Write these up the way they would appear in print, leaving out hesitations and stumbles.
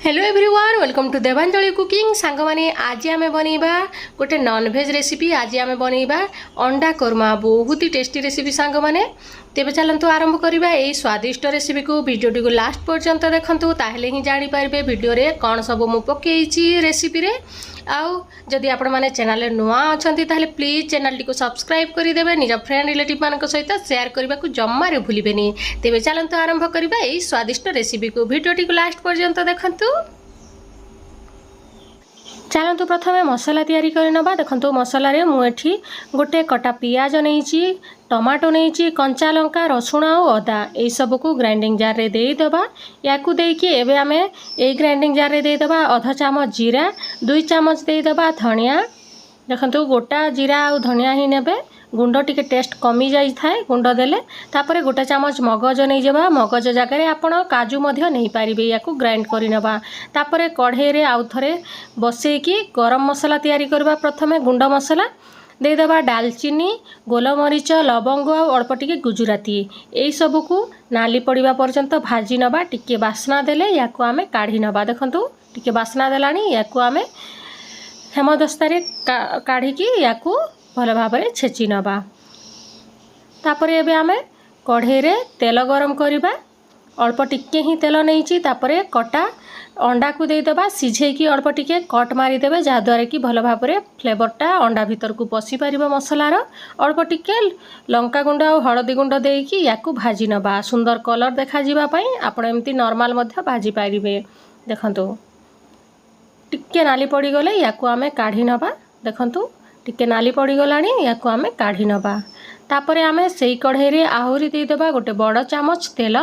Hello everyone welcome to Devanjali cooking सांग माने आज आम बनइबा गोटे नॉनवेज रेसिपी। आज आम बनइबा अंडा कोरमा, बहुत ही टेस्टी रेसिपी सांग माने। तेबे चलंतु आरंभ करिबा एई स्वादिष्ट रेसिपी को। वीडियोटी को लास्ट पर्यंत देखंतु, ताहेले ही जानि पारबे वीडियो रे कोन सब मु पकेइची रेसिपी रे। आउ जदि आपण माने चैनल रे नुआ अछंती ताहेले प्लीज चैनल टी को सब्सक्राइब करि देबे, निज फ्रेंड रिलेटिव मानक सहित शेयर करबा को जम्मा रे भूलिबेनी। तेबे चलंतु आरंभ करिबा एई स्वादिष्ट रेसिपी को। वीडियोटी को लास्ट पर्यंत देखंतु। चलतु प्रथमे मसला तैयारी करनबा। देखंतु मसला रे मु एठी गोटे कटा पियाज नैची, टमाटो नैची, कंचा लंका, रसुण और अदा एई सब को ग्राइंडिंग जार रे देई दबा। याकू देकी एबे आमे एई ग्राइंडिंग जार रे देई दबा आधा चामच जीरा, 2 चामच देई दबा धनिया। देखंतु गोटा जीरा और धनिया ही नेबे, गुंड टिके टेस्ट कमी जाई थाए गुंड देले। तापरे गोटा चामच मगज नहीं जबा, मगज जगह रे आपण काजू मध्य नहीं पारिबे। याकू ग्राइंड करि नबा। तापरे कढ़े रे आउ थरे बसेकी गरम मसला तैयारी करबा। प्रथमे गुंड मसला दे दबा, दालचीनी, गोलमरीच, लवंग और अल्प टिके गुजराती एई सब को नाली पड़िबा पर्यंत भाजी नबा। टिके बास्ना देले याकू आमे काढ़ी नबा। देखंतु टिके बास्ना देलानी, याकू आमे हेमदस्तारे काढ़ी की याकू भल भाव छेची नबा। तापरे एबे आमे कढ़े रे तेल गरम करिबा। अल्प टिके ही तेल नैची। तापरे कटा अंडा को दे दबा, सिझेकी अल्प टिके कट मारी देबे, जा द्वारा कि भल भाव फ्लेवरटा अंडा भीतर को पसी पारिबो मसलार। अल्प टिके लंका गुंड और हळदी गुंड देकी याकू भाजी नबा। सुंदर कलर देखा जिबा पई आपण एमती नॉर्मल मध्य भाजी पारिबे। देखंतु टिके नाली पड़ी गले याकू आमे काढ़ी नबा। देखंतु टिके नाली पड़ी गलानी, याकू आमे काढ़ी नबा। तापरे आमे सेई कढ़े रे आहुरी दे दबा गोटे बड़ चामच तेल।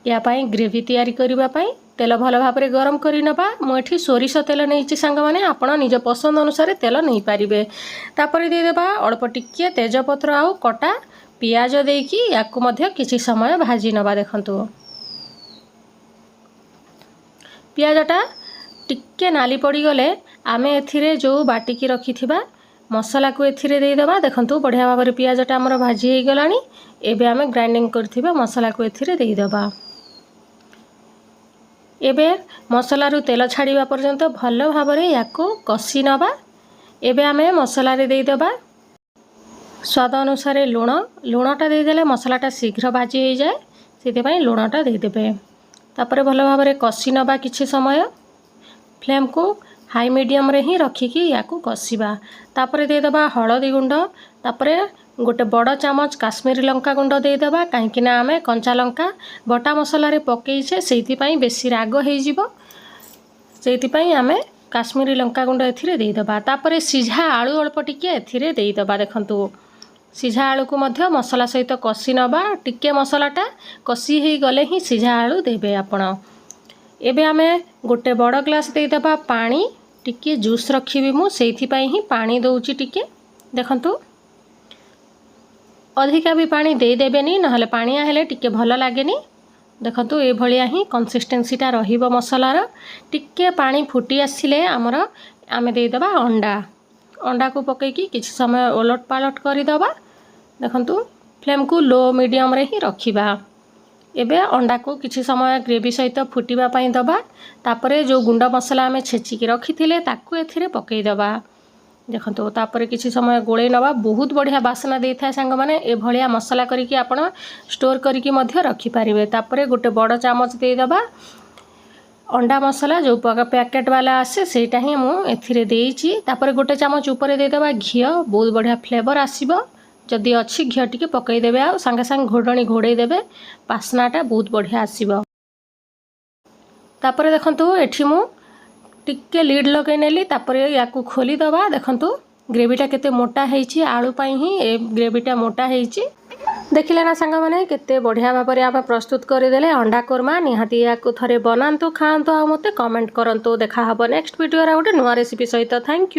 या पाई ग्रेवी तैयारी करिबा पाई तेल भल भाव गरम करि नबा। मु एठी सोरिष तेल नैची सांग माने, आपण निज पसंद अनुसार तेल नहीं पारिबे। तापरे दे दबा अल्प टिके तेजपत्र आउ कटा पियाज देकी याकू मध्य किछि समय भाजी नबा। देखंतु पियाजटा टिके नाली पड़ी गले आमे एथिरे जो बाटिकी रखिथिबा मसला को एथिरे दे दबा। देखंतु बढ़िया भाव रे पियाजटा हमर भाजी हे गलानी। एबे आमे ग्राइंडिंग करथिबा मसला को एथिरे दे दबा। एबे मसला रु तेल छाड़ीबा पर्यंत भल भाव रे याको कसी नबा। एबे आमे मसला रे दे दबा स्वाद अनुसार लूण। लूणटा दे देले मसलाटा शीघ्र भाजी हे जाए, सेते पई लूणटा दे देबे। तापरे भल भाव रे कसी नबा। किछि समय फ्लेम को हाई मीडियम रे ही रखिकी याकू कसिबा। तापरे दे दबा हळदी गुंड। तापरे गोटे बड़ चामच काश्मीरी लंका गुंड दे दबा, काहेकि ना आमे कंचा लंका बटा मसला रे पकेइछे, सेति पई बेसी राग हे जिवो, सेति पई आमे काश्मीरी लंका गुंड एथिरे दे दबा। तापरे सिझा आलू अल्प टिके एथिरे दे दबा। देखंतु सिझा आलू को मध्य मसला सहित कसी नबा। टिके मसलाटा कसी हे गले ही सिझा आलू देबे आपण। एबे आमे गोटे बड़ ग्लास दे दबा पानी। टिके जूस रखिबी मु, सेति पई ही पानी दउची टिके। देखंतु अधिका भी पानी दे देबेनी, नहले पानिया हेले टिके भल लागेनी। देखंतु ए भलिया ही कंसिस्टेंसीटा रहिबो मसलार। टिके पानी फुटी आसिले आमर आमे दे दबा अंडा। अंडा को पकेकी किछि समय ओलट पालट करि दबा। देखंतु फ्लेम को लो मीडियम रे ही रखिबा। एबे अंडा को किछि समय ग्रेवी सहित फुटिबा पई दबा। तापरे जो गुंड मसला आमे छेचिकी रखिथिले ताकू एथिरे पकेई दबा। देखंतु तापरे किछि समय गोळे नबा। बहुत बढ़िया बासना देई थाए सांग माने। ए भलिया मसला करिकी आपण स्टोर करिकी मध्य रखि पारिबे। तापरे गोटे बड़ चामच देई दबा अंडा मसला जो पैकेट वाला आसे, सेटा ही मु एथिरे देइची। तापरे गोटे चामच ऊपर दे दबा घियो, बहुत बढ़िया फ्लेवर आसीबो। जदि अच्छी घियो टिके पकई देबे, आ संगे संग घोड़णी घोड़े देबे, बास्नाटा बहुत बढ़िया आसीबो। तापरे देखंतु एठी मु टिके लीड लगे नेली। तापरे याकू खोली दबा। देखंतु ग्रेवीटा केते मोटा हेइची, आलू पई ही ए ग्रेवीटा मोटा हेइची। देखिले ना सांग माने केते बढ़िया भाव रे आप प्रस्तुत कर देले अंडा कोरमा। निहाती याकू थरे बनांतु, खांतु, आ मते कमेंट करंतु। देखा हबो नेक्स्ट वीडियो रा गोटे नुवा रेसिपी सहित। Thank you.